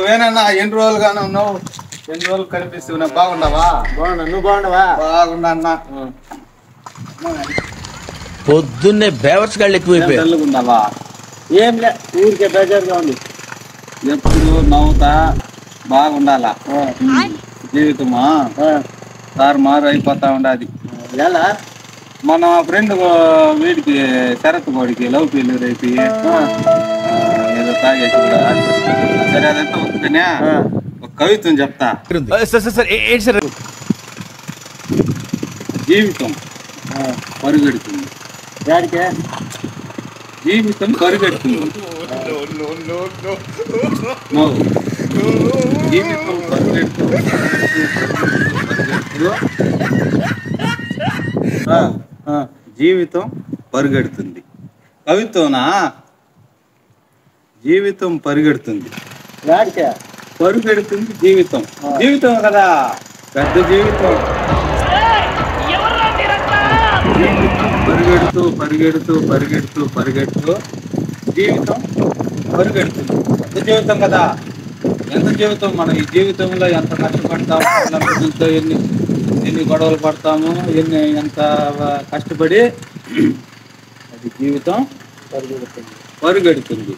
నువ్వేనన్నా ఎన్ని రోజులుగానే ఉన్నావు? ఎన్ని రోజులు కనిపిస్తున్నావు? బాగున్నావా? బాగున్నా. నువ్వు బాగున్నావా? బాగున్నా అన్న. పొద్దున్నే బేవర్స్ గాళ్ళు ఎక్కువైపోయారు. ఉన్నావా? ఏం లే, ఊరికే బేజారుగా ఉంది. ఎప్పుడు నవ్వుతా బాగుండాలా జీవితమా? సార్ మారు అయిపోతా ఉండాది. ఎలా మన ఫ్రెండ్ వీడికి శరత్ గోడికి లవ్ ఫెయిల్యూర్ అయిపోయి ఏదో తాగేసి కూడా సరే అదంతా వస్తుందనే ఒక కవిత్వం చెప్తా. జీవితం పరుగెడుతుంది. యాడికే? జీవితం పరుగెడుతుంది. జీవితం పరుగెడుతుంది. జీవితం పరుగెడుతుంది. కవిత్వనా? జీవితం పరిగెడుతుంది. యాడికే? పరుగెడుతుంది జీవితం. జీవితం కదా, పెద్ద జీవితం. జీవితం పరిగెడుతూ పరిగెడుతూ పరిగెడుతూ పరిగెడుతూ జీవితం పరిగెడుతుంది. పెద్ద జీవితం కదా. ఎంత జీవితం? మనం ఈ జీవితంలో ఎంత కష్టపడతాము, పిల్లలతో ఎన్ని గొడవలు పడతాము, ఎంత కష్టపడి అది జీవితం పరుగెడుతుంది.